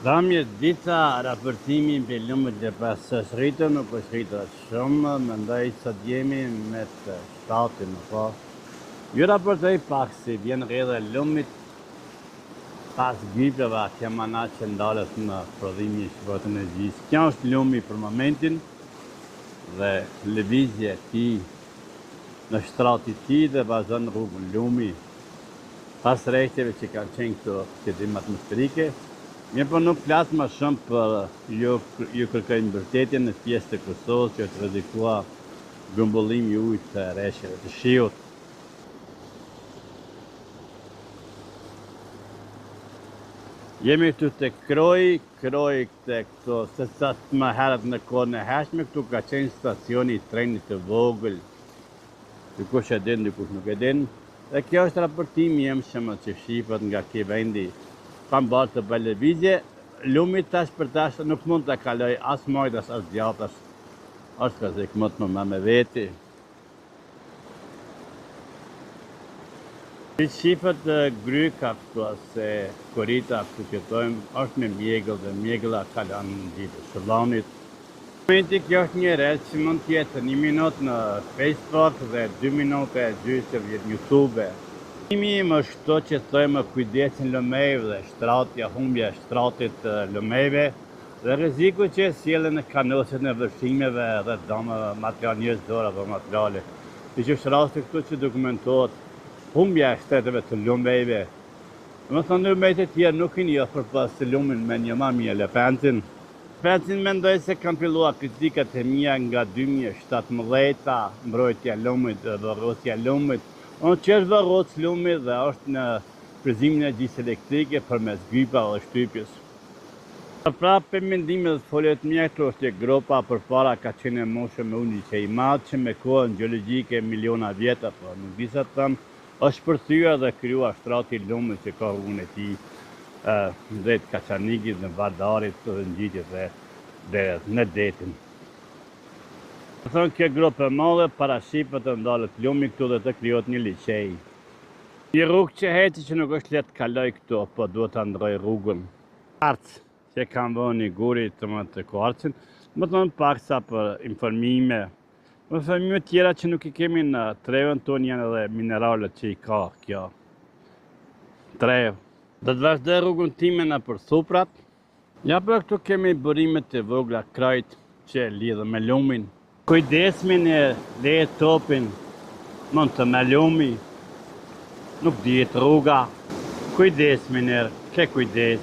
Dhamje dita raportimi mbi lumët dhe pas shritën nuk është shritën shumë, mendoj se jemi me të shtatin, po. Ju raportoj pak si vjen rrjedha e lumit pas gripeve që mana që ndalët në prodhimi i shkëputjes energjisë. Kjo është lumi për momentin dhe lëvizje e tij në shtratin e tij dhe vazhdon rrugën lumi pas rrehtjeve që kanë qenë këto qëllim atmosferike. Mirë, po nuk flas më shumë për ju kërkoj mbështetje në pjesë të Kosovës që të rrezikua grumbullimi i ujit të rreshjeve të shiut. Jemi këtu të kroj të këto, se sa më herët në kohën e hershme, këtu ka qenë stacioni i trenit të vogël. Dikush e din, dikush nuk e din. Dhe kjo është raportimi im shumë që shifët nga ky vendi. Kam bërë të bëj lëvizje, lumi tash për tash nuk mund të kaloj as mojtas as djathtas. Është ka se këmët më me veti. Shifët gryka këtu, ose korita këtu që tojmë, është me mjegëll dhe mjegëlla kalon në gjitë shëllonit. Momenti kjo është një rreth që mund tjetë 1 minutë në Facebook dhe 2 minutë e gjysmë në YouTube. Qëllimi im është to që thojmë kujdesin lëmejve dhe shtratja, humbja shtratit lëmejve dhe rreziku që sjellën në kanoset në vërshimeve dhe dëme material njerëzor apo materiale. Që është rasti këtu që dokumentohet humbja e shtrateve të lëmejve. Domethënë lëmejt e tjerë nuk i ofër pas lumin me një mami elefantin. Elefantin mendoj se kanë filluar kritikat e mia nga 2017, mbrojtja e lumit dhe varrosja e lumit. Unë që është varros lumi dhe është në frizimin e gjisë elektrike përmes gripa dhe shtypjes. Pra për mendimet dhe foljet mia këtu është e gropa përpara ka qenë e moshë me unë që i madh që me kohën gjeologjike miliona vjeta, po nuk disa të thëmë është përthyer dhe krijuar shtrati i lumit që ka rrugën e tij drejt Kaçanikit dhe Vardarit dhe ngjitjes dhe në detin. Thonë kjo grupë e madhe parashifët të ndalët lumi këtu dhe të krijohet një liçej. Një rrugë që heci që nuk është letë kaloj këtu, po duhet të ndroj rrugën. Karcë që kanë vënë një guri të më të kvarcin, më të nëmë paksa për informime. Më informime tjera që nuk i kemi në trevën tonë janë edhe mineralet që i ka kjo trevë. Dhe të vazhdoj rrugën time në për thuprat. Ja për këtu kemi burimet e vogla krajt që lidhë me lumin. Kujdesmin e leje topin, mund të me lumi, nuk dihet rruga. Kujdesmin e, ke kujdes.